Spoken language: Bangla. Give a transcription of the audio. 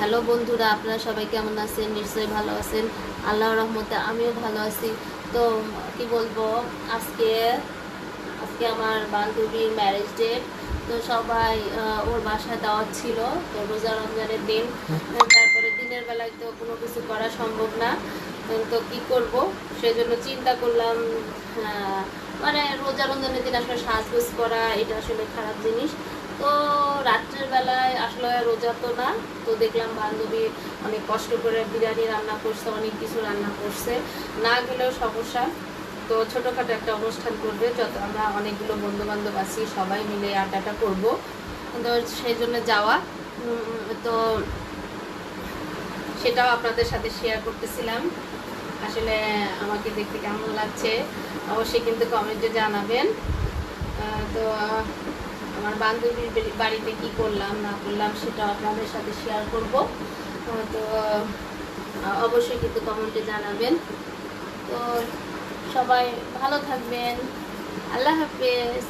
হ্যালো বন্ধুরা, আপনারা সবাই কেমন আছেন? নিশ্চয়ই ভালো আছেন। আল্লাহর রহমতে আমিও ভালো আছি। তো কি বলবো, আজকে আজকে আমার বান্ধবীর ম্যারেজ ডেট। তো সবাই ওর বাসায় দাওয়াত ছিল। তো রোজা রমজানের দিন, তারপরে দিনের বেলায় তো কোনো কিছু করা সম্ভব না। তো কি করব, সেজন্য চিন্তা করলাম, মানে রোজা রমজানের দিন আসলে সাজগোজ করা এটা আসলে খারাপ জিনিস। তো রাত্রের বেলায় আসলে রোজা তো না, তো দেখলাম বান্ধবী অনেক কষ্ট করে বিরিয়ানি রান্না করছে, অনেক কিছু রান্না করছে, না গেলেও সমস্যা। তো ছোটোখাটো একটা অনুষ্ঠান করবে, যত আমরা অনেকগুলো বন্ধু বান্ধব আছি সবাই মিলে আড্ডাটা করব। তো সেই জন্য যাওয়া, তো সেটাও আপনাদের সাথে শেয়ার করতেছিলাম। আসলে আমাকে দেখতে কেমন লাগছে অবশ্যই কিন্তু কমেন্টে জানাবেন। তো আমার বান্ধবীর বাড়িতে কি করলাম না করলাম সেটা আপনাদের সাথে শেয়ার করব। তো অবশ্যই কিন্তু কমেন্টে জানাবেন। তো সবাই ভালো থাকবেন। আল্লাহ হাফেজ।